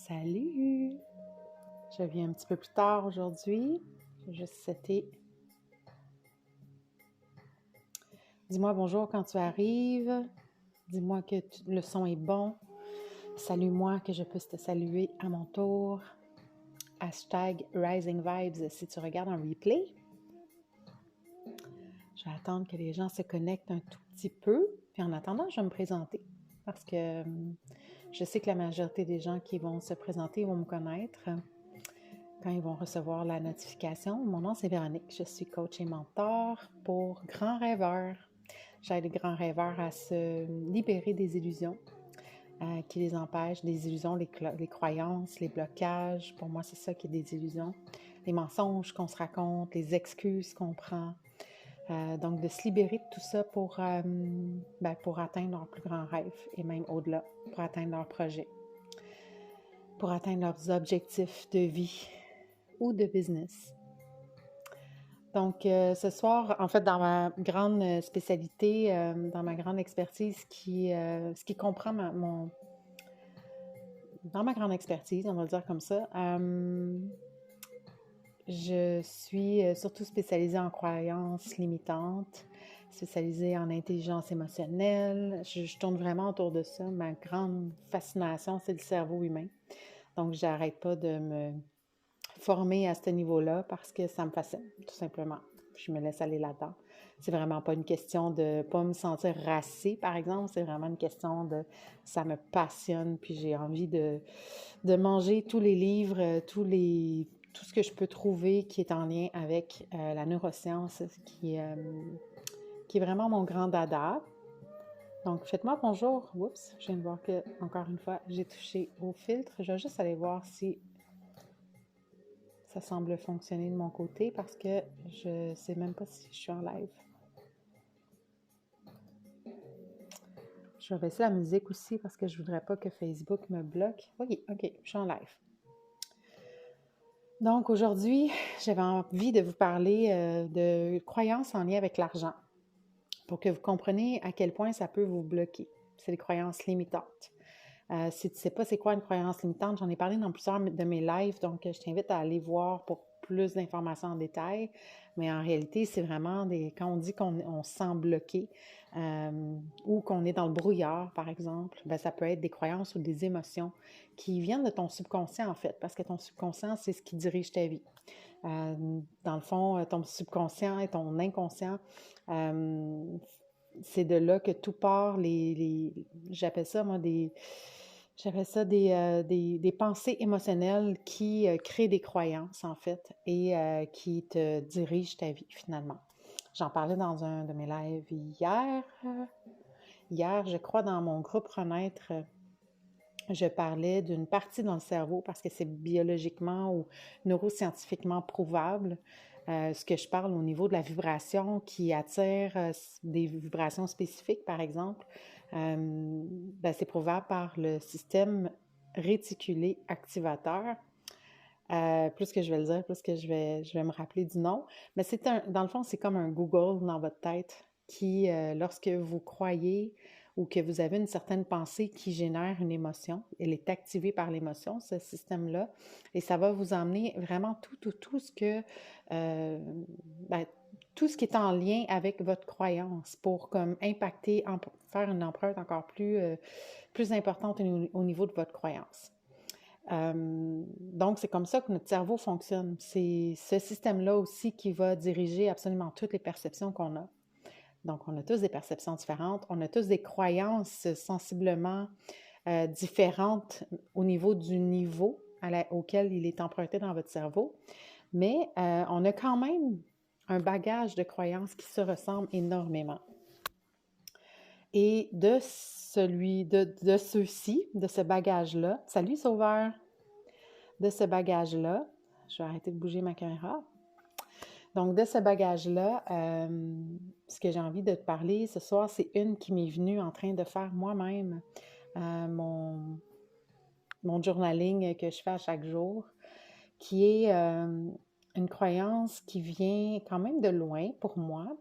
Salut! Je viens un petit peu plus tard aujourd'hui. J'ai juste seté. Dis-moi bonjour quand tu arrives. Dis-moi que le son est bon. Salue-moi que je puisse te saluer à mon tour. Hashtag Rising Vibes si tu regardes un replay. Je vais attendre que les gens se connectent un tout petit peu. Puis en attendant, je vais me présenter. Parce que je sais que la majorité des gens qui vont se présenter vont me connaître quand ils vont recevoir la notification. Mon nom, c'est Véronique. Je suis coach et mentor pour grands rêveurs. J'aide les grands rêveurs à se libérer des illusions qui les empêchent, des illusions, les croyances, les blocages. Pour moi, c'est ça qui est des illusions. Les mensonges qu'on se raconte, les excuses qu'on prend. Donc, de se libérer de tout ça pour atteindre leurs plus grands rêves et même au-delà, pour atteindre leurs projets, pour atteindre leurs objectifs de vie ou de business. Donc, ce soir, en fait, dans ma grande spécialité, dans ma grande expertise, ce qui comprend dans ma grande expertise, on va le dire comme ça, je suis surtout spécialisée en croyances limitantes, spécialisée en intelligence émotionnelle. Je tourne vraiment autour de ça. Ma grande fascination, c'est le cerveau humain. Donc, j'arrête pas de me former à ce niveau-là parce que ça me fascine, tout simplement. Je me laisse aller là-dedans. C'est vraiment pas une question de pas me sentir racée, par exemple. C'est vraiment une question de ça me passionne, puis j'ai envie de manger tous les livres, tout ce que je peux trouver qui est en lien avec la neuroscience, qui est vraiment mon grand dada. Donc, faites-moi bonjour. Oups, je viens de voir que, encore une fois, j'ai touché au filtre. Je vais juste aller voir si ça semble fonctionner de mon côté parce que je ne sais même pas si je suis en live. Je vais baisser la musique aussi parce que je ne voudrais pas que Facebook me bloque. Oui, OK, je suis en live. Donc aujourd'hui, j'avais envie de vous parler de croyances en lien avec l'argent pour que vous compreniez à quel point ça peut vous bloquer. C'est des croyances limitantes. Si tu ne sais pas c'est quoi une croyance limitante, j'en ai parlé dans plusieurs de mes lives, donc je t'invite à aller voir pour plus d'informations en détail. Mais en réalité, c'est vraiment quand on dit qu'on se sent bloqué ou qu'on est dans le brouillard, par exemple, ça peut être des croyances ou des émotions qui viennent de ton subconscient, en fait, parce que ton subconscient, c'est ce qui dirige ta vie. Dans le fond, ton subconscient et ton inconscient, c'est de là que tout part, j'appelle ça, moi, des pensées émotionnelles qui créent des croyances, en fait, et qui te dirigent ta vie, finalement. J'en parlais dans un de mes lives hier. Hier, je crois, dans mon groupe Renaître, je parlais d'une partie dans le cerveau parce que c'est biologiquement ou neuroscientifiquement prouvable. Ce que je parle au niveau de la vibration qui attire des vibrations spécifiques, par exemple, c'est prouvable par le système réticulé activateur. Plus que je vais le dire, plus que je vais me rappeler du nom. Mais dans le fond, c'est comme un Google dans votre tête qui, lorsque vous croyez ou que vous avez une certaine pensée qui génère une émotion, elle est activée par l'émotion, ce système-là, et ça va vous emmener vraiment tout ce que, tout ce qui est en lien avec votre croyance pour comme impacter, faire une empreinte encore plus importante au niveau de votre croyance. Donc, c'est comme ça que notre cerveau fonctionne. C'est ce système-là aussi qui va diriger absolument toutes les perceptions qu'on a. Donc, on a tous des perceptions différentes, on a tous des croyances sensiblement différentes au niveau du niveau auquel il est emprunté dans votre cerveau, mais on a quand même un bagage de croyances qui se ressemble énormément. Et de ceux-ci, de ce bagage-là, salut Sauveur! De ce bagage-là, je vais arrêter de bouger ma caméra. Donc, de ce bagage-là, ce que j'ai envie de te parler ce soir, c'est une qui m'est venue en train de faire moi-même mon journaling que je fais à chaque jour, qui est une croyance qui vient quand même de loin pour moi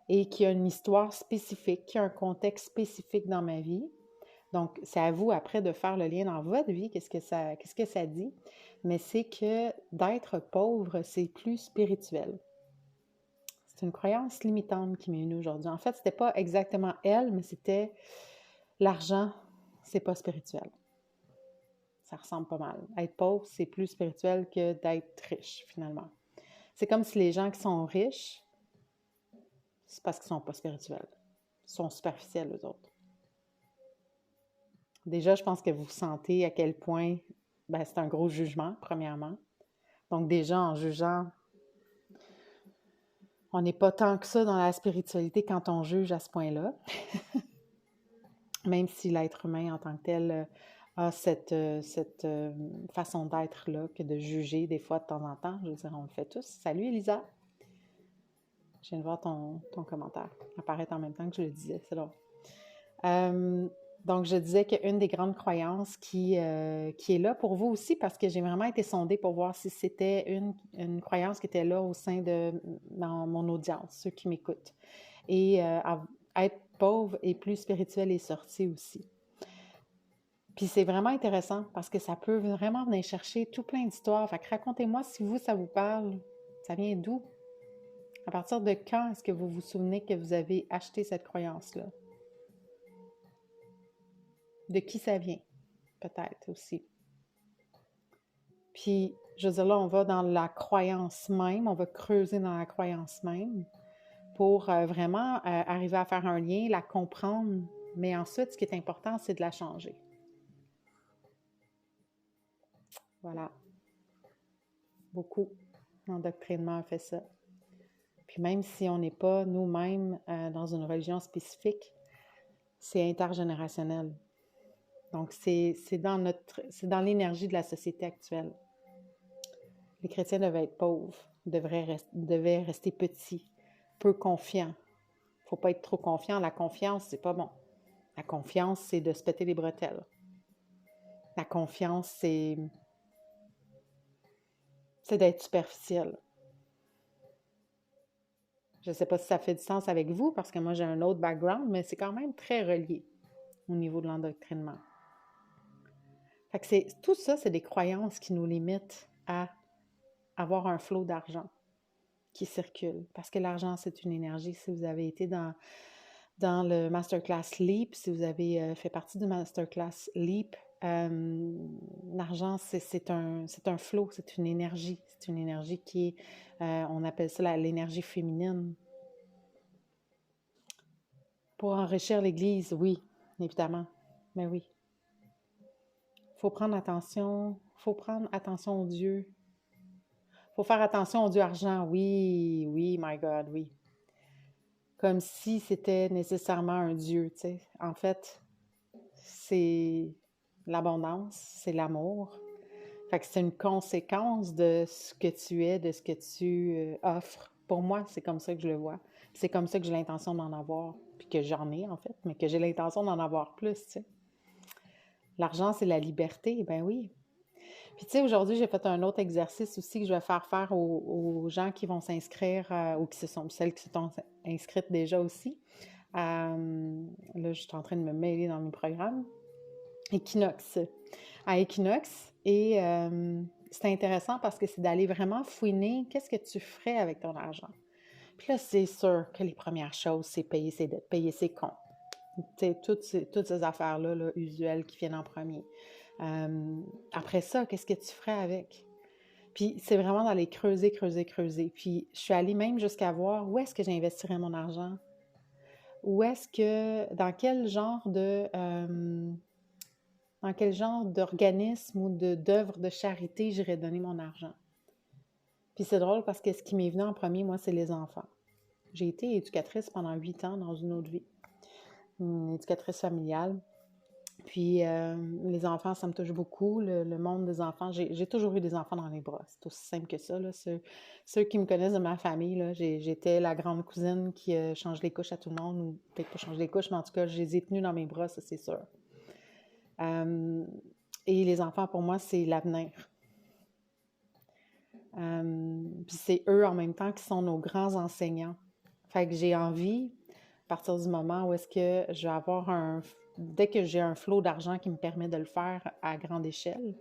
et qui a une histoire spécifique, qui a un contexte spécifique dans ma vie. Donc, c'est à vous après de faire le lien dans votre vie, qu'est-ce que ça dit, mais c'est que d'être pauvre, c'est plus spirituel. C'est une croyance limitante qui m'est venue aujourd'hui. En fait, c'était pas exactement elle, mais c'était l'argent, c'est pas spirituel. Ça ressemble pas mal. Être pauvre, c'est plus spirituel que d'être riche, finalement. C'est comme si les gens qui sont riches, c'est parce qu'ils sont pas spirituels. Ils sont superficiels, eux autres. Déjà, je pense que vous sentez à quel point c'est un gros jugement, premièrement. Donc déjà, en jugeant, on n'est pas tant que ça dans la spiritualité quand on juge à ce point-là. Même si l'être humain en tant que tel a cette façon d'être-là, que de juger des fois de temps en temps. Je veux dire, on le fait tous. Salut Elisa! Je viens de voir ton commentaire apparaître en même temps que je le disais, c'est drôle. Donc, je disais qu'une des grandes croyances qui est là pour vous aussi, parce que j'ai vraiment été sondée pour voir si c'était une croyance qui était là au sein de mon audience, ceux qui m'écoutent. Et être pauvre et plus spirituel est sorti aussi. Puis c'est vraiment intéressant parce que ça peut vraiment venir chercher tout plein d'histoires. Fait que racontez-moi si vous, ça vous parle. Ça vient d'où? À partir de quand est-ce que vous vous souvenez que vous avez acheté cette croyance-là? De qui ça vient? Peut-être aussi. Puis, je veux dire, là, on va dans la croyance même, on va creuser dans la croyance même pour vraiment arriver à faire un lien, la comprendre, mais ensuite, ce qui est important, c'est de la changer. Voilà. Beaucoup d'endoctrinement a fait ça. Puis même si on n'est pas nous-mêmes dans une religion spécifique, c'est intergénérationnel. Donc, c'est dans l'énergie de la société actuelle. Les chrétiens devaient être pauvres, devaient rester petits, peu confiants. Il ne faut pas être trop confiant. La confiance, c'est pas bon. La confiance, c'est de se péter les bretelles. La confiance, c'est d'être superficiel. Je ne sais pas si ça fait du sens avec vous, parce que moi, j'ai un autre background, mais c'est quand même très relié au niveau de l'endoctrinement. Fait que tout ça, c'est des croyances qui nous limitent à avoir un flot d'argent qui circule. Parce que l'argent, c'est une énergie. Si vous avez été dans le Masterclass Leap, si vous avez fait partie du Masterclass Leap, l'argent, c'est un flot, c'est une énergie. C'est une énergie qui est, on appelle ça l'énergie féminine. Pour enrichir l'Église, oui, évidemment. Mais oui. Il faut prendre attention aux dieux. Il faut faire attention au dieu argent. Oui, my God, oui. Comme si c'était nécessairement un dieu, tu sais. En fait, c'est l'abondance, c'est l'amour. Fait que c'est une conséquence de ce que tu es, de ce que tu offres. Pour moi, c'est comme ça que je le vois. C'est comme ça que j'ai l'intention d'en avoir, puis que j'en ai en fait, mais que j'ai l'intention d'en avoir plus, tu sais. L'argent, c'est la liberté, ben oui. Puis tu sais, aujourd'hui, j'ai fait un autre exercice aussi que je vais faire aux gens qui vont s'inscrire, ou celles qui se sont inscrites déjà aussi. Là, je suis en train de me mêler dans mes programmes. Equinox. À Equinox. Et c'est intéressant parce que c'est d'aller vraiment fouiner qu'est-ce que tu ferais avec ton argent. Puis là, c'est sûr que les premières choses, c'est payer ses dettes, payer ses comptes. Tu sais, toutes ces affaires-là là, usuelles qui viennent en premier. Après ça, qu'est-ce que tu ferais avec? Puis c'est vraiment d'aller creuser. Puis je suis allée même jusqu'à voir où est-ce que j'investirais mon argent. Dans quel genre d'organisme ou d'œuvre de charité j'irais donner mon argent. Puis c'est drôle parce que ce qui m'est venu en premier, moi, c'est les enfants. J'ai été éducatrice pendant 8 ans dans une autre vie, une éducatrice familiale. Puis les enfants, ça me touche beaucoup, le monde des enfants. J'ai toujours eu des enfants dans les bras, c'est aussi simple que ça. Là. Ceux qui me connaissent de ma famille, là, j'étais la grande cousine qui change les couches à tout le monde, ou peut-être pas change les couches, mais en tout cas, je les ai tenus dans mes bras, ça c'est sûr. Et les enfants, pour moi, c'est l'avenir. Puis c'est eux, en même temps, qui sont nos grands enseignants. Fait que j'ai envie, à partir du moment où est-ce que je vais avoir dès que j'ai un flot d'argent qui me permet de le faire à grande échelle,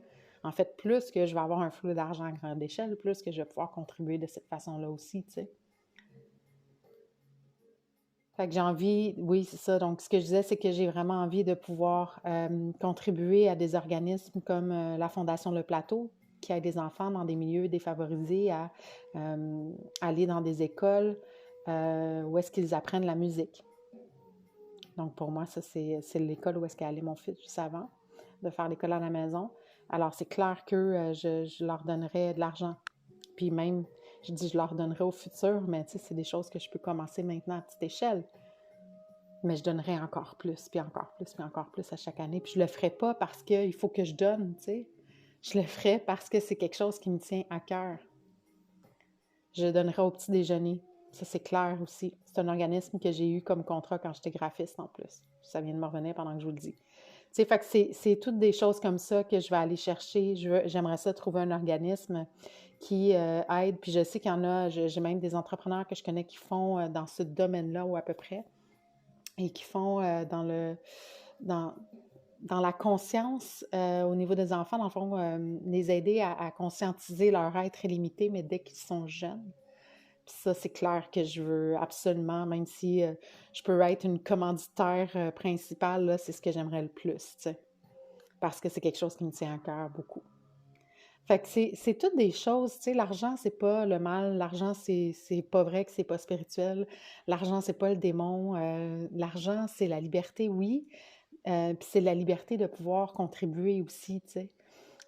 en fait, plus que je vais avoir un flot d'argent à grande échelle, plus que je vais pouvoir contribuer de cette façon-là aussi, tu sais. Fait que j'ai envie, oui, c'est ça. Donc, ce que je disais, c'est que j'ai vraiment envie de pouvoir contribuer à des organismes comme la Fondation Le Plateau, qui aide des enfants dans des milieux défavorisés à aller dans des écoles où est-ce qu'ils apprennent la musique. Donc, pour moi, ça, c'est l'école où est-ce qu'est allé mon fils juste avant, de faire l'école à la maison. Alors, c'est clair que je leur donnerais de l'argent. Puis même, je dis je leur donnerai au futur, mais tu sais, c'est des choses que je peux commencer maintenant à petite échelle. Mais je donnerai encore plus, puis encore plus, puis encore plus à chaque année. Puis je le ferai pas parce qu'il faut que je donne, tu sais. Je le ferai parce que c'est quelque chose qui me tient à cœur. Je donnerai au petit déjeuner. Ça, c'est clair aussi. C'est un organisme que j'ai eu comme contrat quand j'étais graphiste en plus. Ça vient de me revenir pendant que je vous le dis. Tu sais, fait que c'est toutes des choses comme ça que je vais aller chercher. J'aimerais ça trouver un organisme qui aide. Puis je sais qu'il y en a, j'ai même des entrepreneurs que je connais qui font dans ce domaine-là ou à peu près, et qui font dans la conscience au niveau des enfants, dans le fond, les aider à conscientiser leur être illimité, mais dès qu'ils sont jeunes. Puis ça, c'est clair que je veux absolument, même si je peux être une commanditaire principale, là, c'est ce que j'aimerais le plus, tu sais, parce que c'est quelque chose qui me tient à cœur beaucoup. Fait que c'est toutes des choses, tu sais, l'argent, c'est pas le mal, l'argent, c'est pas vrai que c'est pas spirituel, l'argent, c'est pas le démon, l'argent, c'est la liberté, oui, puis c'est la liberté de pouvoir contribuer aussi, tu sais.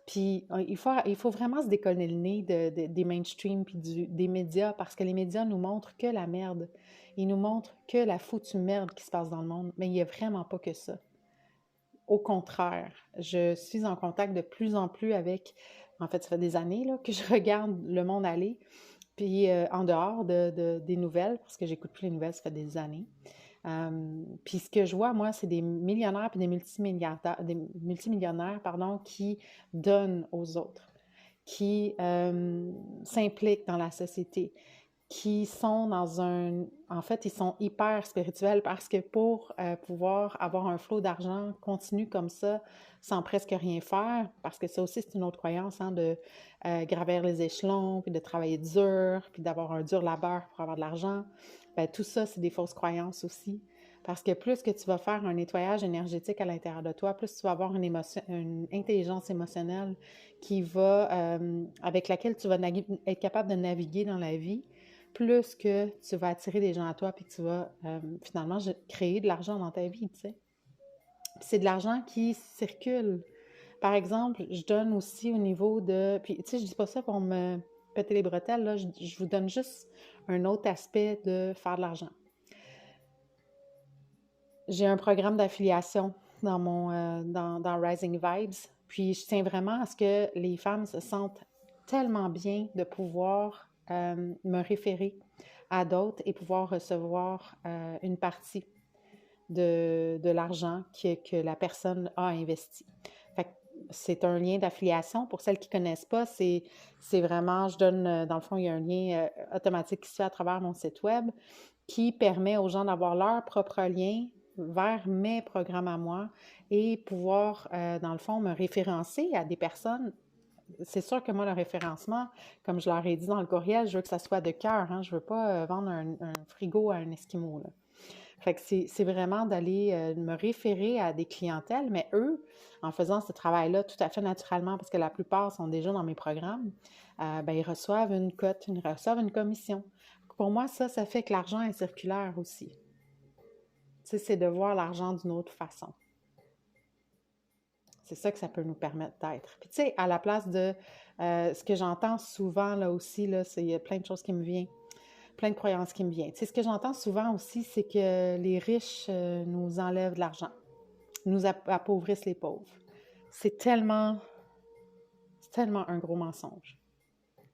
Puis il faut vraiment se décoller le nez des mainstream puis des médias parce que les médias nous montrent que la merde. Ils nous montrent que la foutue merde qui se passe dans le monde, mais il n'y a vraiment pas que ça. Au contraire, je suis en contact de plus en plus avec, en fait, ça fait des années là, que je regarde le monde aller, puis en dehors des nouvelles, parce que j'écoute plus les nouvelles, ça fait des années. Puis ce que je vois, moi, c'est des millionnaires et des multimillionnaires, pardon, qui donnent aux autres, qui s'impliquent dans la société, qui sont dans un... En fait, ils sont hyper spirituels parce que pour pouvoir avoir un flot d'argent continu comme ça, sans presque rien faire, parce que ça aussi, c'est une autre croyance, hein, de gravir les échelons, puis de travailler dur, puis d'avoir un dur labeur pour avoir de l'argent. Bien, tout ça, c'est des fausses croyances aussi. Parce que plus que tu vas faire un nettoyage énergétique à l'intérieur de toi, plus tu vas avoir une intelligence émotionnelle qui va, avec laquelle tu vas être capable de naviguer dans la vie, plus que tu vas attirer des gens à toi puis que tu vas finalement créer de l'argent dans ta vie, tu sais. Puis c'est de l'argent qui circule. Par exemple, je donne aussi au niveau de... Puis, tu sais, je dis pas ça pour me péter les bretelles, là. Je vous donne juste un autre aspect de faire de l'argent. J'ai un programme d'affiliation dans Rising Vibes, puis je tiens vraiment à ce que les femmes se sentent tellement bien de pouvoir me référer à d'autres et pouvoir recevoir une partie de l'argent que la personne a investi. Fait que c'est un lien d'affiliation. Pour celles qui ne connaissent pas, c'est vraiment, je donne, dans le fond, il y a un lien automatique qui se fait à travers mon site web qui permet aux gens d'avoir leur propre lien vers mes programmes à moi et pouvoir, dans le fond, me référencer à des personnes. C'est sûr que moi, le référencement, comme je leur ai dit dans le courriel, je veux que ça soit de cœur. Hein? Je ne veux pas vendre un frigo à un Esquimau, là. Fait que c'est vraiment d'aller me référer à des clientèles, mais eux, en faisant ce travail-là tout à fait naturellement, parce que la plupart sont déjà dans mes programmes, ben, ils reçoivent une cote, ils reçoivent une commission. Pour moi, ça fait que l'argent est circulaire aussi. Tu sais, c'est de voir l'argent d'une autre façon. C'est ça que ça peut nous permettre d'être. Puis tu sais, à la place de ce que j'entends souvent là aussi, là, il y a plein de choses qui me viennent, plein de croyances qui me viennent. Tu sais, ce que j'entends souvent aussi, c'est que les riches nous enlèvent de l'argent, nous appauvrissent les pauvres. C'est tellement un gros mensonge.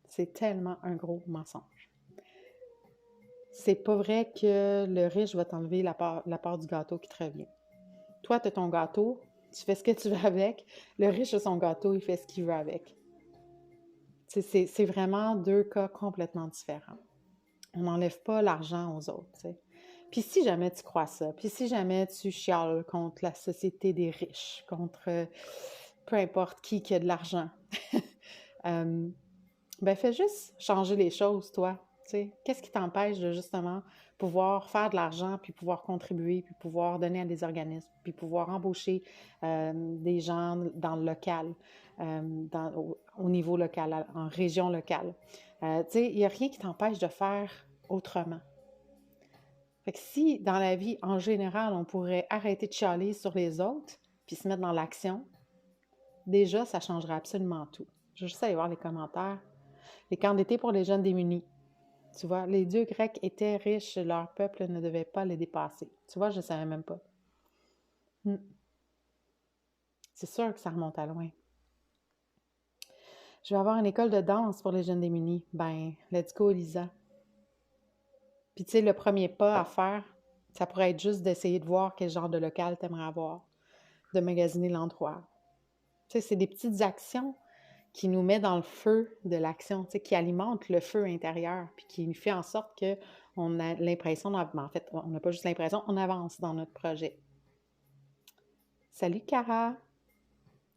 C'est tellement un gros mensonge. C'est pas vrai que le riche va t'enlever la part du gâteau qui te revient. Toi, tu as ton gâteau, tu fais ce que tu veux avec. Le riche a son gâteau, il fait ce qu'il veut avec. C'est vraiment deux cas complètement différents. On n'enlève pas l'argent aux autres, t'sais. Puis si jamais tu crois ça, puis si jamais tu chiales contre la société des riches, contre peu importe qui a de l'argent, ben fais juste changer les choses, toi. Tu sais, qu'est-ce qui t'empêche de justement pouvoir faire de l'argent, puis pouvoir contribuer, puis pouvoir donner à des organismes, puis pouvoir embaucher des gens dans le local, au niveau local, en région locale. Tu sais, il n'y a rien qui t'empêche de faire autrement. Fait que si, dans la vie, en général, on pourrait arrêter de chialer sur les autres, puis se mettre dans l'action, déjà, ça changerait absolument tout. Je vais juste aller voir les commentaires. Les camps d'été pour les jeunes démunis. Tu vois, les dieux grecs étaient riches, leur peuple ne devait pas les dépasser. Tu vois, je ne savais même pas. C'est sûr que ça remonte à loin. Je vais avoir une école de danse pour les jeunes démunis. Ben, let's go, Lisa. Puis tu sais, le premier pas à faire, ça pourrait être juste d'essayer de voir quel genre de local tu aimerais avoir, de magasiner l'endroit. Tu sais, c'est des petites actions qui nous met dans le feu de l'action, tu sais, qui alimente le feu intérieur, puis qui fait en sorte qu'on a l'impression, en fait, on n'a pas juste l'impression, on avance dans notre projet. Salut, Cara.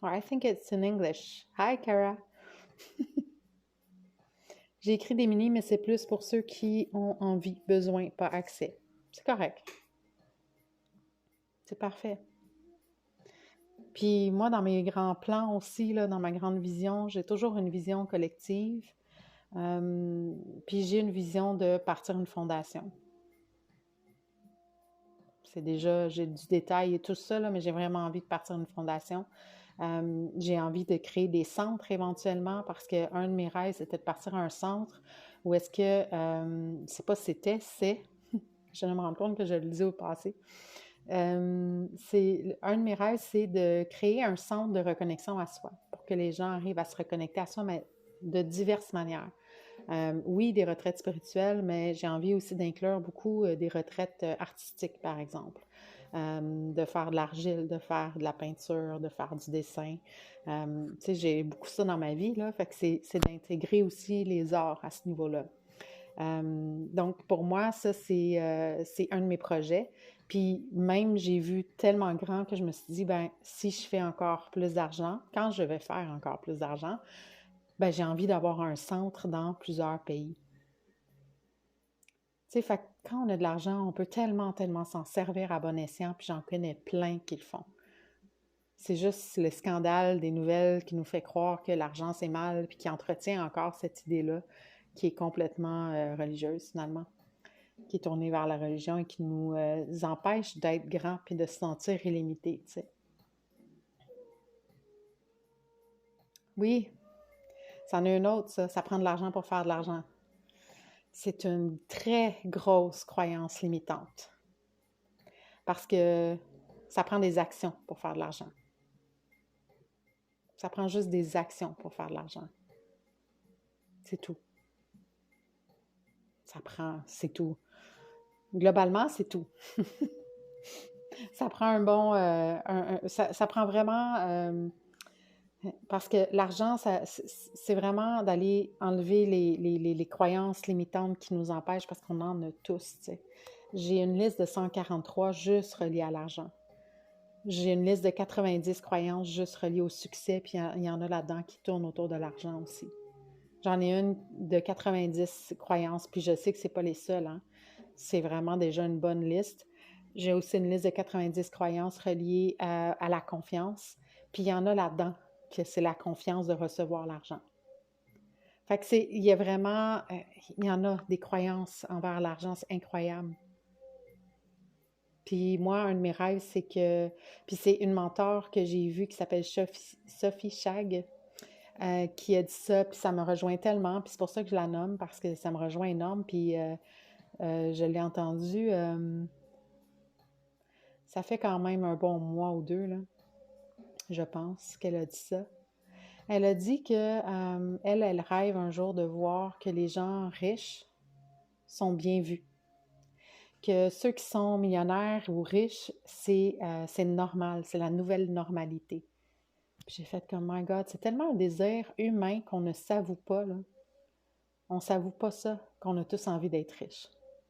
Or, I think it's in English. Hi, Cara. J'ai écrit des mini, mais c'est plus pour ceux qui ont envie, besoin, pas accès. C'est correct. C'est parfait. Puis moi, dans mes grands plans aussi, là, dans ma grande vision, j'ai toujours une vision collective. Puis j'ai une vision de partir une fondation. C'est déjà, j'ai du détail et tout ça, là, mais j'ai vraiment envie de partir une fondation. J'ai envie de créer des centres éventuellement parce qu'un de mes rêves, c'était de partir à un centre où est-ce que, c'est pas c'était, c'est, je me rends compte que je le disais au passé. Un de mes rêves, c'est de créer un centre de reconnexion à soi pour que les gens arrivent à se reconnecter à soi, mais de diverses manières. Oui, des retraites spirituelles, mais j'ai envie aussi d'inclure beaucoup des retraites artistiques, par exemple. De faire de l'argile, de faire de la peinture, de faire du dessin. Tu sais, j'ai beaucoup ça dans ma vie, là, fait que c'est d'intégrer aussi les arts à ce niveau-là. Donc, pour moi, ça, c'est un de mes projets. Puis même, j'ai vu tellement grand que je me suis dit, ben si je fais encore plus d'argent, quand je vais faire encore plus d'argent, ben j'ai envie d'avoir un centre dans plusieurs pays. Tu sais, fait que quand on a de l'argent, on peut tellement, tellement s'en servir à bon escient, puis j'en connais plein qui le font. C'est juste le scandale des nouvelles qui nous fait croire que l'argent, c'est mal, puis qui entretient encore cette idée-là qui est complètement religieuse, finalement, qui est tournée vers la religion et qui nous empêche d'être grands puis de se sentir illimité, tu sais. Oui, c'en est une autre, ça. Ça prend de l'argent pour faire de l'argent. C'est une très grosse croyance limitante parce que ça prend des actions pour faire de l'argent. Ça prend juste des actions pour faire de l'argent. C'est tout. C'est tout. Globalement, c'est tout. Ça prend un bon... ça prend vraiment... parce que l'argent, c'est vraiment d'aller enlever les croyances limitantes qui nous empêchent parce qu'on en a tous, tu sais. J'ai une liste de 143 juste reliées à l'argent. J'ai une liste de 90 croyances juste reliées au succès, puis il y en a là-dedans qui tournent autour de l'argent aussi. J'en ai une de 90 croyances, puis je sais que ce n'est pas les seules, hein. C'est vraiment déjà une bonne liste. J'ai aussi une liste de 90 croyances reliées à la confiance, puis il y en a là-dedans que c'est la confiance de recevoir l'argent. Fait que il y a vraiment, il y en a des croyances envers l'argent, c'est incroyable. Puis moi, un de mes rêves, c'est que, puis c'est une mentor que j'ai vue qui s'appelle Sophie Chag, qui a dit ça, puis ça me rejoint tellement, puis c'est pour ça que je la nomme, parce que ça me rejoint énorme, puis je l'ai entendu, ça fait quand même un bon mois ou deux, là, je pense, qu'elle a dit ça. Elle a dit que elle rêve un jour de voir que les gens riches sont bien vus. Que ceux qui sont millionnaires ou riches, c'est normal, c'est la nouvelle normalité. Puis j'ai fait comme, my God, c'est tellement un désir humain qu'on ne s'avoue pas, là. On ne s'avoue pas ça, qu'on a tous envie d'être riches.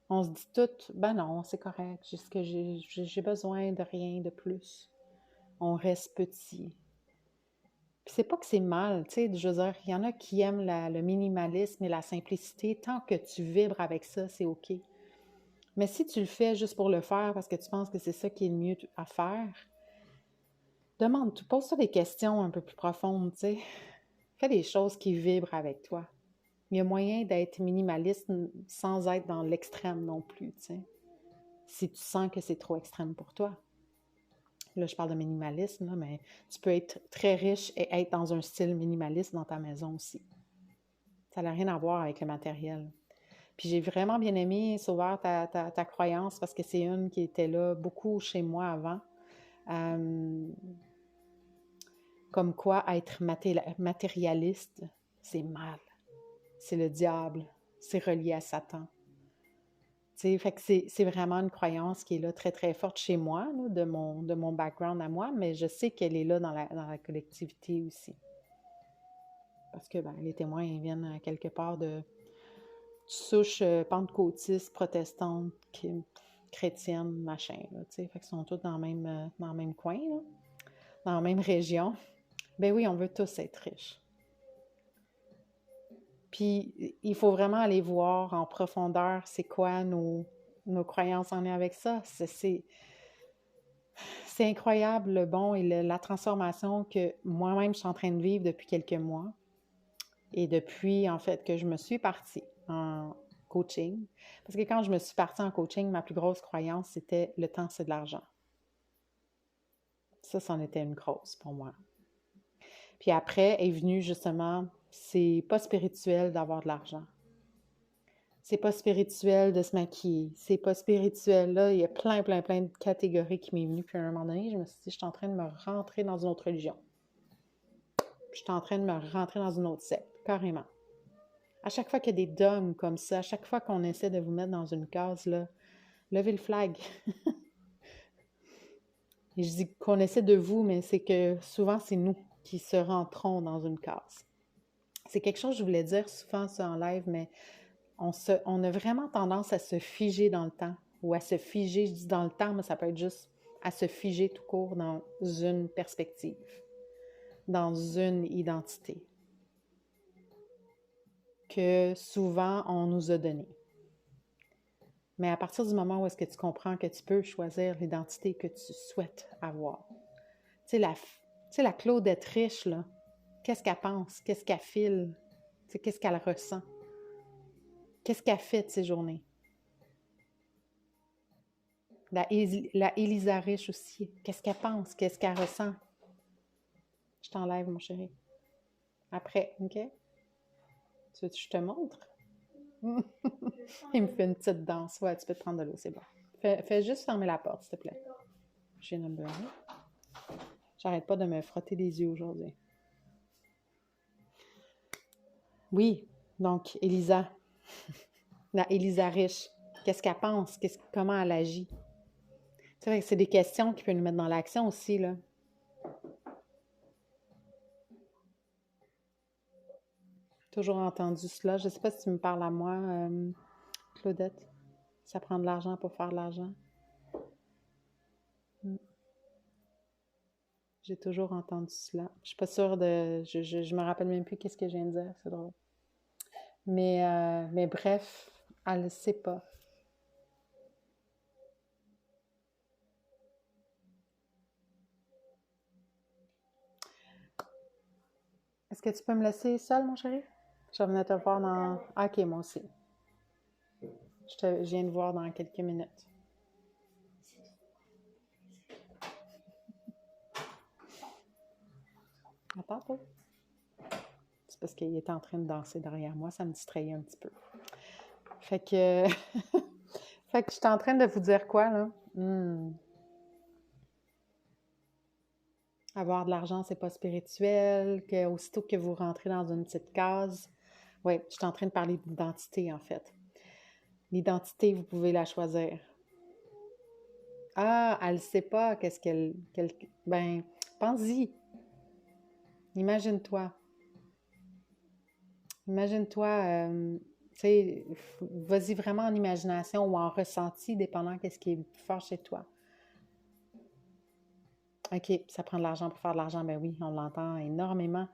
On se dit tout, ben non, c'est correct, j'ai besoin de rien de plus. On reste petit. Puis c'est pas que c'est mal, tu sais, je veux dire, il y en a qui aiment le minimalisme et la simplicité. Tant que tu vibres avec ça, c'est OK. Mais si tu le fais juste pour le faire parce que tu penses que c'est ça qui est le mieux à faire, pose-toi des questions un peu plus profondes, tu sais. Fais des choses qui vibrent avec toi. Il y a moyen d'être minimaliste sans être dans l'extrême non plus, tu sais. Si tu sens que c'est trop extrême pour toi. Là, je parle de minimalisme, là, mais tu peux être très riche et être dans un style minimaliste dans ta maison aussi. Ça n'a rien à voir avec le matériel. Puis j'ai vraiment bien aimé, Sauveur, ta croyance, parce que c'est une qui était là beaucoup chez moi avant. Comme quoi, être matérialiste, c'est mal. C'est le diable. C'est relié à Satan. T'sais, fait que c'est vraiment une croyance qui est là très, très forte chez moi, là, de mon background à moi, mais je sais qu'elle est là dans la collectivité aussi. Parce que les témoins ils viennent quelque part de souche pentecôtiste, protestante, chrétienne, machin. Là, fait qu'ils sont tous dans le même coin, là, dans la même région. Ben oui, on veut tous être riches. Puis, il faut vraiment aller voir en profondeur c'est quoi nos croyances en lien avec ça. C'est incroyable le bon et la transformation que moi-même je suis en train de vivre depuis quelques mois. Et depuis, en fait, que je me suis partie en coaching. Parce que quand je me suis partie en coaching, ma plus grosse croyance, c'était le temps, c'est de l'argent. Ça, c'en était une grosse pour moi. Puis après est venu justement, c'est pas spirituel d'avoir de l'argent. C'est pas spirituel de se maquiller. C'est pas spirituel. Là, il y a plein de catégories qui m'est venues. Puis à un moment donné, je me suis dit, je suis en train de me rentrer dans une autre religion. Je suis en train de me rentrer dans une autre secte, carrément. À chaque fois qu'il y a des dogmes comme ça, à chaque fois qu'on essaie de vous mettre dans une case, là, levez le flag. Et je dis qu'on essaie de vous, mais c'est que souvent, c'est nous qui se rentrons dans une case. C'est quelque chose que je voulais dire souvent ça en live, mais on a vraiment tendance à se figer dans le temps. Ou à se figer, je dis dans le temps, mais ça peut être juste à se figer tout court dans une perspective, dans une identité que souvent on nous a donnée. Mais à partir du moment où est-ce que tu comprends que tu peux choisir l'identité que tu souhaites avoir. Tu sais, la Claudette riche, là, qu'est-ce qu'elle pense? Qu'est-ce qu'elle file? Tu sais, qu'est-ce qu'elle ressent? Qu'est-ce qu'elle fait de ces journées? La Élisa riche aussi, qu'est-ce qu'elle pense? Qu'est-ce qu'elle ressent? Je t'enlève, mon chéri. Après, OK? Tu veux que je te montre? Il me fait une petite danse. Ouais, tu peux te prendre de l'eau, c'est bon. Fais juste fermer la porte, s'il te plaît. J'ai une beurre. J'arrête pas de me frotter les yeux aujourd'hui. Oui, donc Élisa, la Élisa riche, qu'est-ce qu'elle pense? Comment elle agit? C'est des questions qui peuvent nous mettre dans l'action aussi, là. Toujours entendu cela. Je ne sais pas si tu me parles à moi, Claudette. Ça prend de l'argent pour faire de l'argent. J'ai toujours entendu cela. Je suis pas sûre de... Je me rappelle même plus qu'est-ce que je viens de dire. C'est drôle. Mais bref, elle ne sait pas. Est-ce que tu peux me laisser seule, mon chéri? Je vais venir te voir dans... Ah, OK, moi aussi. Je viens de voir dans quelques minutes. Attends, toi. C'est parce qu'il était en train de danser derrière moi. Ça me distrayait un petit peu. Fait que... fait que je suis en train de vous dire quoi, là? Avoir de l'argent, c'est pas spirituel, que aussitôt que vous rentrez dans une petite case. Oui, je suis en train de parler d'identité, en fait. L'identité, vous pouvez la choisir. Ah, elle ne sait pas qu'est-ce qu'elle... Ben, pense-y. Imagine-toi. Imagine-toi Tu sais, vas-y vraiment en imagination ou en ressenti, dépendant qu'est-ce qui est plus fort chez toi. OK, ça prend de l'argent pour faire de l'argent. Ben oui, on l'entend énormément.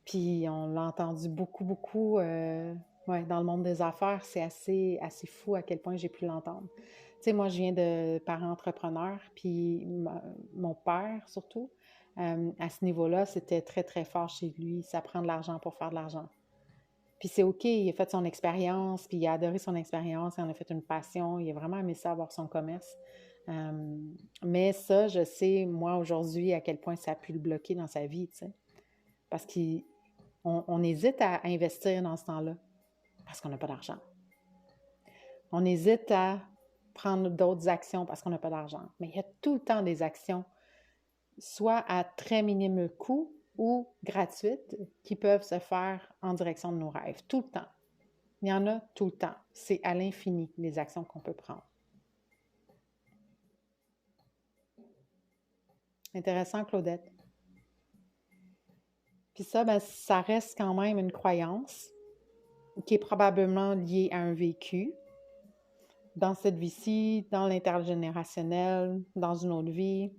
Puis on l'a entendu beaucoup, beaucoup. Ouais, dans le monde des affaires, c'est assez fou à quel point j'ai pu l'entendre. Tu sais, moi, je viens de parents entrepreneurs, puis mon père, surtout, à ce niveau-là, c'était très, très fort chez lui. Ça prend de l'argent pour faire de l'argent. Puis c'est OK, il a fait son expérience, puis il a adoré son expérience, il en a fait une passion, il a vraiment aimé ça, avoir son commerce. Euh, mais ça, je sais, moi, aujourd'hui, à quel point ça a pu le bloquer dans sa vie, tu sais. Parce qu'on hésite à investir dans ce temps-là, parce qu'on n'a pas d'argent. On hésite à prendre d'autres actions parce qu'on n'a pas d'argent. Mais il y a tout le temps des actions, soit à très minime coût ou gratuites, qui peuvent se faire en direction de nos rêves, tout le temps. Il y en a tout le temps. C'est à l'infini, les actions qu'on peut prendre. Intéressant, Claudette. Puis ça, ben, ça reste quand même une croyance qui est probablement liée à un vécu dans cette vie-ci, dans l'intergénérationnel, dans une autre vie,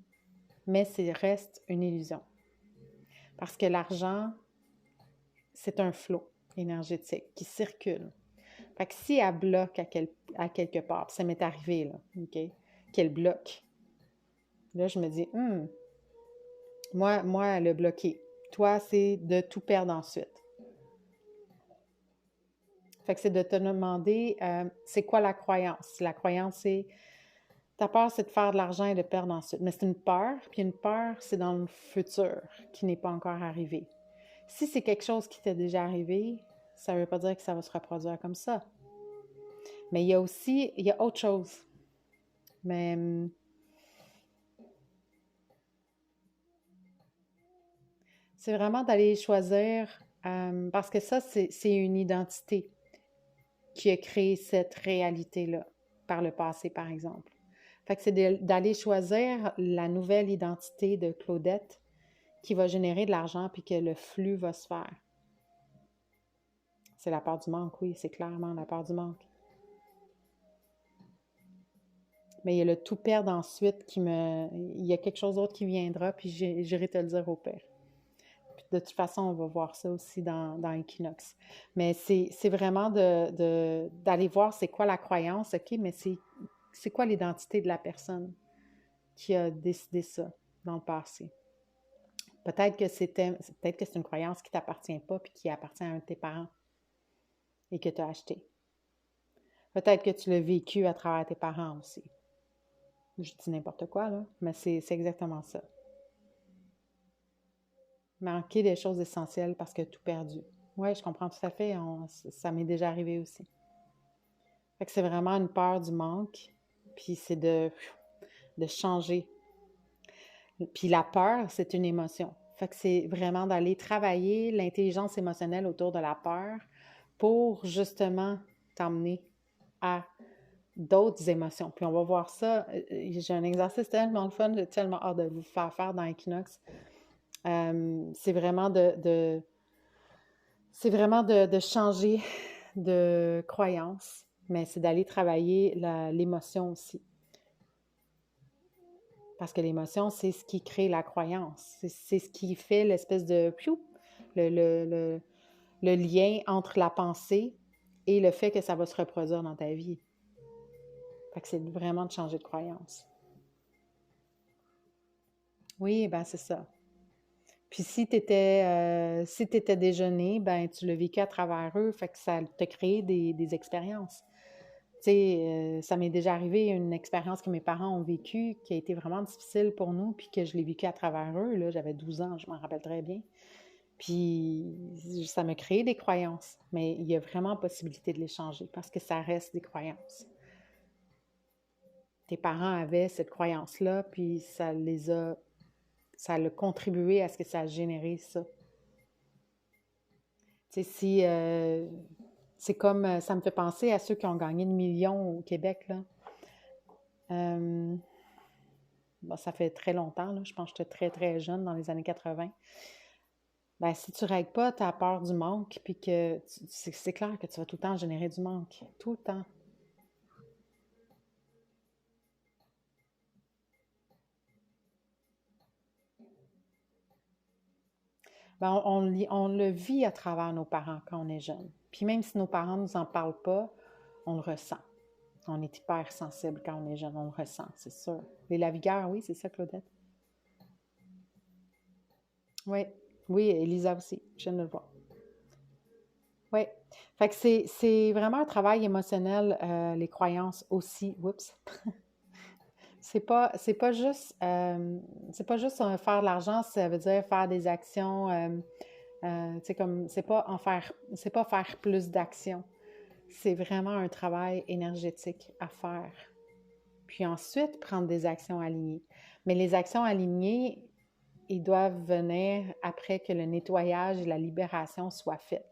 mais ça reste une illusion. Parce que l'argent, c'est un flot énergétique qui circule. Fait que si elle bloque à quelque part, puis ça m'est arrivé, là, OK, qu'elle bloque, là, je me dis, moi, elle a bloqué. Toi, c'est de tout perdre ensuite. Fait que c'est de te demander, c'est quoi la croyance? La croyance, c'est, ta peur, c'est de faire de l'argent et de perdre ensuite. Mais c'est une peur, puis une peur, c'est dans le futur, qui n'est pas encore arrivé. Si c'est quelque chose qui t'est déjà arrivé, ça ne veut pas dire que ça va se reproduire comme ça. Mais il y a aussi, il y a autre chose. Mais c'est vraiment d'aller choisir, parce que ça, c'est une identité qui a créé cette réalité-là, par le passé, par exemple. Fait que c'est d'aller choisir la nouvelle identité de Claudette qui va générer de l'argent puis que le flux va se faire. C'est la peur du manque, oui, c'est clairement la peur du manque. Mais il y a le tout perdre ensuite qui me... Il y a quelque chose d'autre qui viendra, puis j'irai te le dire au pire. Puis de toute façon, on va voir ça aussi dans Equinox. Mais c'est vraiment d'aller voir c'est quoi la croyance, OK, mais c'est quoi l'identité de la personne qui a décidé ça dans le passé. Peut-être que c'est une croyance qui ne t'appartient pas puis qui appartient à un de tes parents et que tu as acheté. Peut-être que tu l'as vécu à travers tes parents aussi. Je dis n'importe quoi, là, mais c'est exactement ça. Manquer des choses essentielles parce que tout perdu. Oui, je comprends tout à fait. Ça m'est déjà arrivé aussi. Fait que c'est vraiment une peur du manque, puis c'est de changer. Puis la peur, c'est une émotion. Fait que c'est vraiment d'aller travailler l'intelligence émotionnelle autour de la peur pour justement t'emmener à d'autres émotions. Puis on va voir ça. J'ai un exercice tellement le fun, j'ai tellement hâte de vous faire faire dans Equinox. C'est vraiment de changer de croyance, mais c'est d'aller travailler l'émotion aussi. Parce que l'émotion, c'est ce qui crée la croyance. C'est ce qui fait l'espèce de le lien entre la pensée et le fait que ça va se reproduire dans ta vie. Fait que c'est vraiment de changer de croyance. Oui, ben c'est ça. Puis si tu étais déjeuné, ben tu l'as vécu à travers eux, fait que ça t'a créé des expériences. Tu sais, ça m'est déjà arrivé une expérience que mes parents ont vécue qui a été vraiment difficile pour nous, puis que je l'ai vécue à travers eux. Là, j'avais 12 ans, je m'en rappelle très bien. Puis ça m'a créé des croyances, mais il y a vraiment possibilité de les changer parce que ça reste des croyances. Tes parents avaient cette croyance-là, puis ça a contribué à ce que ça a généré ça. Tu sais, si c'est comme, ça me fait penser à ceux qui ont gagné le million au Québec, là. Bon, ça fait très longtemps, là. Je pense que j'étais très, très jeune dans les années 80. ben, si tu ne règles pas ta peur du manque, puis que c'est clair que tu vas tout le temps générer du manque. Tout le temps. Ben, on le vit à travers nos parents quand on est jeune. Puis même si nos parents ne nous en parlent pas, on le ressent. On est hyper sensible quand on est jeune, on le ressent, c'est sûr. Les lavigueurs, oui, c'est ça, Claudette? Oui, oui, Elisa aussi, je viens de le voir. Oui. Fait que c'est vraiment un travail émotionnel, les croyances aussi. Oups. C'est pas juste faire de l'argent, ça veut dire faire des actions, tu sais, comme, c'est pas faire plus d'actions. C'est vraiment un travail énergétique à faire. Puis ensuite, prendre des actions alignées. Mais les actions alignées, ils doivent venir après que le nettoyage et la libération soient faits.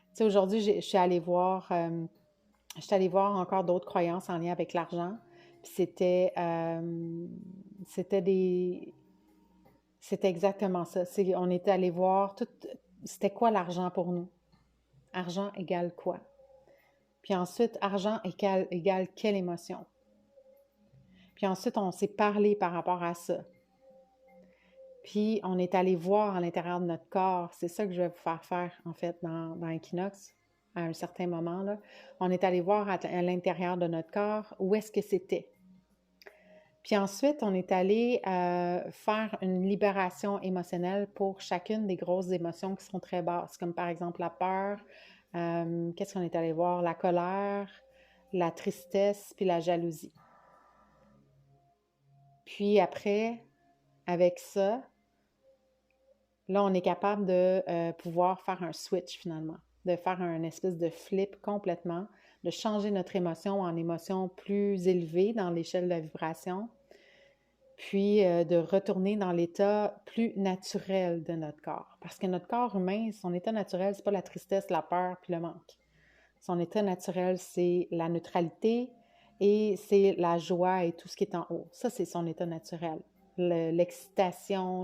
Tu sais, aujourd'hui, je suis allée voir encore d'autres croyances en lien avec l'argent. Puis c'était des, c'était exactement ça. On était allé voir c'était quoi l'argent pour nous? Argent égale quoi? Puis ensuite, argent égale quelle émotion? Puis ensuite, on s'est parlé par rapport à ça. Puis on est allé voir à l'intérieur de notre corps. C'est ça que je vais vous faire faire, en fait, dans Equinox, à un certain moment, là. On est allé voir à l'intérieur de notre corps où est-ce que c'était. Puis ensuite, on est allé faire une libération émotionnelle pour chacune des grosses émotions qui sont très basses, comme par exemple la peur. Qu'est-ce qu'on est allé voir? La colère, la tristesse, puis la jalousie. Puis après, avec ça, là, on est capable de pouvoir faire un switch finalement, de faire un espèce de flip complètement, de changer notre émotion en émotion plus élevée dans l'échelle de la vibration, puis de retourner dans l'état plus naturel de notre corps. Parce que notre corps humain, son état naturel, c'est pas la tristesse, la peur puis le manque. Son état naturel, c'est la neutralité et c'est la joie et tout ce qui est en haut. Ça, c'est son état naturel. L'excitation,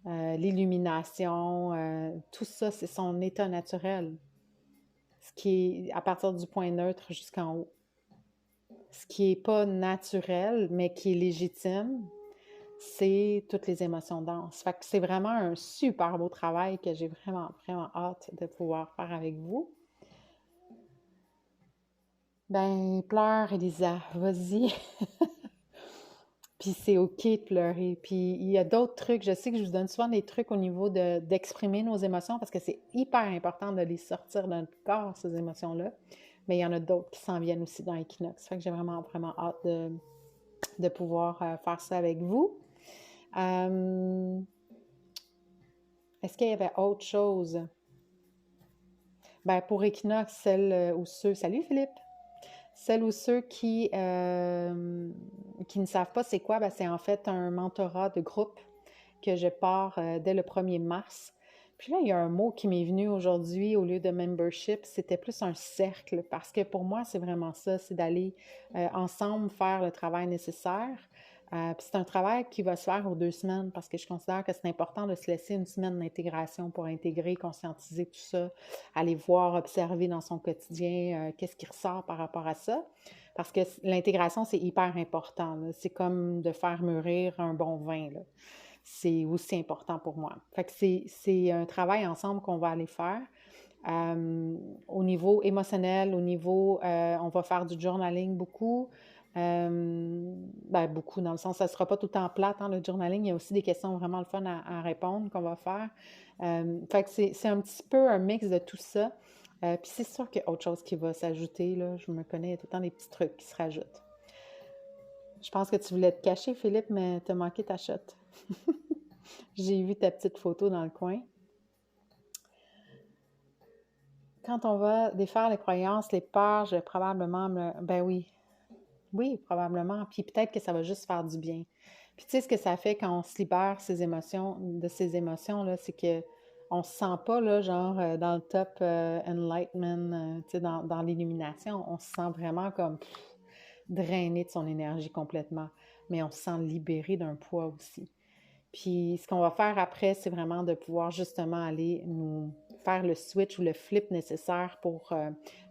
l'illumination, tout ça, c'est son état naturel. Ce qui est à partir du point neutre jusqu'en haut. Ce qui n'est pas naturel, mais qui est légitime, c'est toutes les émotions denses. Fait que c'est vraiment un super beau travail que j'ai vraiment, vraiment hâte de pouvoir faire avec vous. Ben, pleure, Elisa, vas-y. Puis c'est OK de pleurer. Puis il y a d'autres trucs. Je sais que je vous donne souvent des trucs au niveau d'exprimer nos émotions parce que c'est hyper important de les sortir de notre corps, ces émotions-là. Mais il y en a d'autres qui s'en viennent aussi dans Equinox. Fait que j'ai vraiment, vraiment hâte de pouvoir faire ça avec vous. Est-ce qu'il y avait autre chose? Ben, pour Equinox, celles ou ceux... Salut Philippe! Celles ou ceux qui ne savent pas c'est quoi, ben, c'est en fait un mentorat de groupe que je pars dès le 1er mars. Puis là, il y a un mot qui m'est venu aujourd'hui au lieu de membership, c'était plus un cercle, parce que pour moi, c'est vraiment ça, c'est d'aller ensemble faire le travail nécessaire. Puis c'est un travail qui va se faire aux 2 semaines, parce que je considère que c'est important de se laisser une semaine d'intégration pour intégrer, conscientiser tout ça, aller voir, observer dans son quotidien qu'est-ce qui ressort par rapport à ça. Parce que l'intégration, c'est hyper important, là. C'est comme de faire mûrir un bon vin, là. C'est aussi important pour moi. Fait que c'est un travail ensemble qu'on va aller faire. Au niveau émotionnel, au niveau, on va faire du journaling beaucoup. Ben beaucoup, dans le sens, ça ne sera pas tout le temps plate, hein, le journaling. Il y a aussi des questions vraiment le fun à répondre qu'on va faire. Fait que c'est un petit peu un mix de tout ça. Puis c'est sûr qu'il y a autre chose qui va s'ajouter, là. Je me connais, il y a tout le temps des petits trucs qui se rajoutent. Je pense que tu voulais te cacher, Philippe, mais tu as manqué ta shot. J'ai vu ta petite photo dans le coin. Quand on va défaire les croyances, les peurs, je vais probablement Ben oui, oui, probablement. Puis peut-être que ça va juste faire du bien. Puis tu sais ce que ça fait quand on se libère de ces émotions-là, c'est que on se sent pas, là, genre, dans le top enlightenment, tu sais, dans l'illumination. On se sent vraiment comme drainé de son énergie complètement. Mais on se sent libéré d'un poids aussi. Puis ce qu'on va faire après, c'est vraiment de pouvoir justement aller nous faire le switch ou le flip nécessaire pour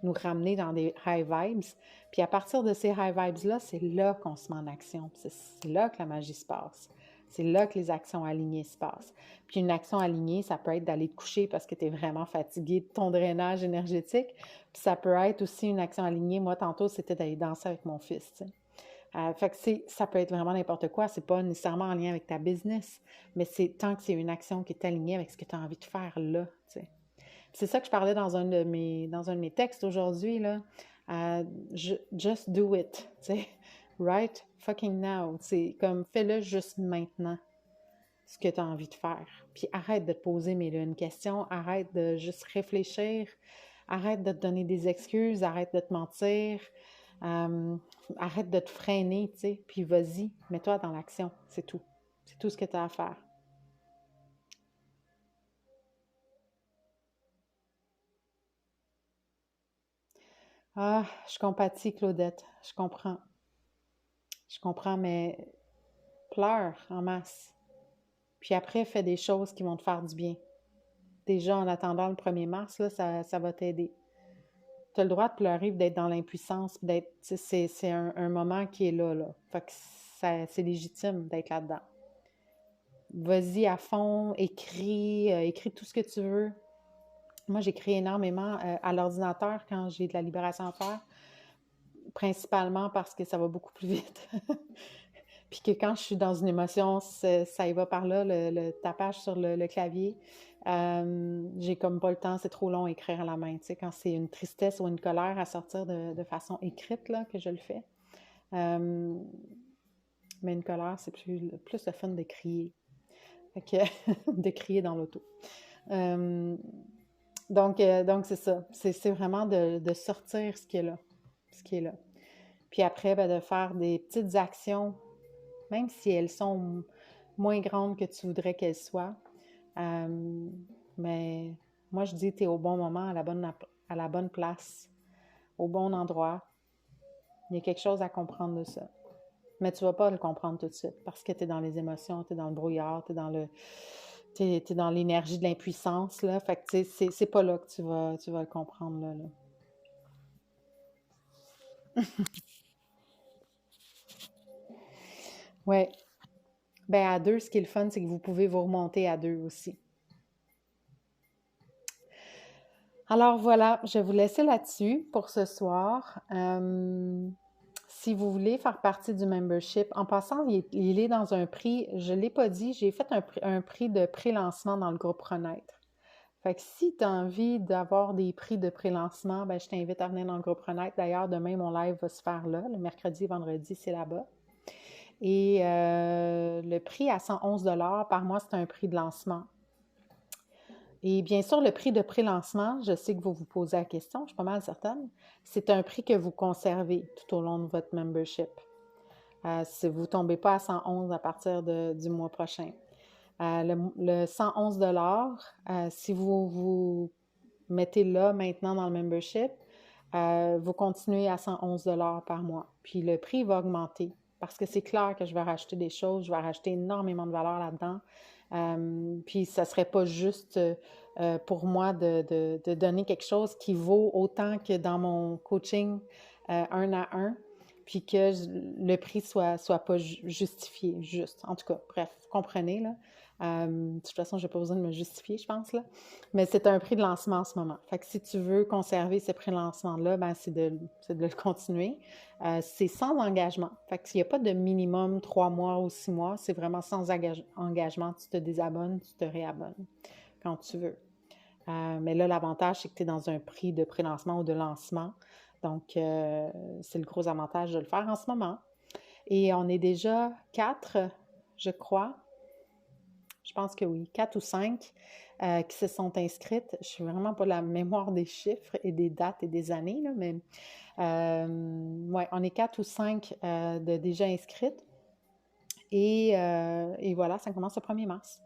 nous ramener dans des high vibes. Puis à partir de ces high vibes-là, c'est là qu'on se met en action. C'est là que la magie se passe. C'est là que les actions alignées se passent. Puis une action alignée, ça peut être d'aller te coucher parce que tu es vraiment fatigué de ton drainage énergétique. Puis ça peut être aussi une action alignée. Moi, tantôt, c'était d'aller danser avec mon fils, tu sais. Fait que ça peut être vraiment n'importe quoi. C'est pas nécessairement en lien avec ta business, mais c'est tant que c'est une action qui est alignée avec ce que tu as envie de faire là, tu sais. C'est ça que je parlais dans un de mes textes aujourd'hui, là. Just do it, tu sais. Right fucking now. C'est comme, fais-le juste maintenant, ce que tu as envie de faire. Puis arrête de te poser mille et une questions, arrête de juste réfléchir, arrête de te donner des excuses, arrête de te mentir, arrête de te freiner, tu sais, puis vas-y, mets-toi dans l'action, c'est tout. C'est tout ce que tu as à faire. Ah, je compatis, Claudette, je comprends. Je comprends, mais pleure en masse. Puis après, fais des choses qui vont te faire du bien. Déjà, en attendant le 1er mars, là, ça va t'aider. Tu as le droit de pleurer, d'être dans l'impuissance, d'être, c'est un moment qui est là, là. Fait que c'est légitime d'être là-dedans. Vas-y à fond, écris tout ce que tu veux. Moi, j'écris énormément à l'ordinateur quand j'ai de la libération à faire, principalement parce que ça va beaucoup plus vite. Puis que quand je suis dans une émotion, ça y va par là, le tapage sur le clavier. J'ai comme pas le temps, c'est trop long à écrire à la main. Tu sais, quand c'est une tristesse ou une colère à sortir de façon écrite, là, que je le fais. Mais une colère, c'est plus le fun de crier. Fait que de crier dans l'auto. Donc c'est ça. C'est vraiment de sortir ce qui est là. Ce qui est là. Puis après, ben, de faire des petites actions, même si elles sont moins grandes que tu voudrais qu'elles soient. Mais moi, je dis, tu es au bon moment, à la bonne place, au bon endroit. Il y a quelque chose à comprendre de ça. Mais tu ne vas pas le comprendre tout de suite parce que tu es dans les émotions, tu es dans le brouillard, tu es dans l'énergie de l'impuissance. Là. Fait que c'est pas là que tu vas le comprendre. Là. Ouais. Ben à deux, ce qui est le fun, c'est que vous pouvez vous remonter à deux aussi. Alors voilà, je vais vous laisser là-dessus pour ce soir. Si vous voulez faire partie du membership, en passant, il est dans un prix, je ne l'ai pas dit, j'ai fait un prix de pré-lancement dans le groupe Renaître. Fait que si tu as envie d'avoir des prix de pré-lancement, ben, je t'invite à venir dans le groupe Renaître. D'ailleurs, demain, mon live va se faire là. Le mercredi et vendredi, c'est là-bas. Et le prix à 111 $ par mois, c'est un prix de lancement. Et bien sûr, le prix de pré-lancement, je sais que vous vous posez la question, je suis pas mal certaine, c'est un prix que vous conservez tout au long de votre membership. Si vous ne tombez pas à 111 à partir du mois prochain. Le 111 $, si vous mettez là maintenant dans le membership, vous continuez à 111 $ par mois. Puis le prix va augmenter parce que c'est clair que je vais racheter des choses, je vais racheter énormément de valeur là-dedans. Puis ça ne serait pas juste pour moi de donner quelque chose qui vaut autant que dans mon coaching 1 à 1, puis que le prix soit pas justifié, juste. En tout cas, bref, vous comprenez, là. De toute façon, je n'ai pas besoin de me justifier, je pense, là. Mais c'est un prix de lancement en ce moment. Fait que si tu veux conserver ce prix de lancement-là, ben c'est de le continuer. C'est sans engagement. Fait que s'il n'y a pas de minimum 3 mois ou 6 mois, c'est vraiment sans engagement. Tu te désabonnes, tu te réabonnes quand tu veux. Mais là, l'avantage, c'est que tu es dans un prix de pré-lancement ou de lancement. Donc, c'est le gros avantage de le faire en ce moment. Et on est déjà 4, je crois. Je pense que oui, 4 ou 5 qui se sont inscrites. Je ne suis vraiment pas la mémoire des chiffres et des dates et des années, là, mais ouais, on est 4 ou 5 de déjà inscrites. Et voilà, ça commence le 1er mars.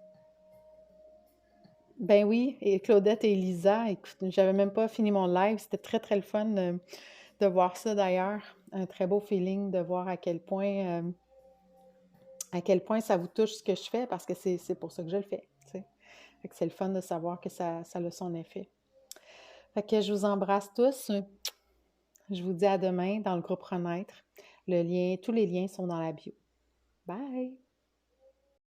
Ben oui, et Claudette et Elisa, écoute, j'avais même pas fini mon live. C'était très, très le fun de voir ça d'ailleurs. Un très beau feeling de voir à quel point à quel point ça vous touche ce que je fais, parce que c'est pour ça que je le fais, tu sais. Fait que c'est le fun de savoir que ça a son effet. Fait que je vous embrasse tous. Je vous dis à demain dans le groupe Renaître. Tous les liens sont dans la bio. Bye!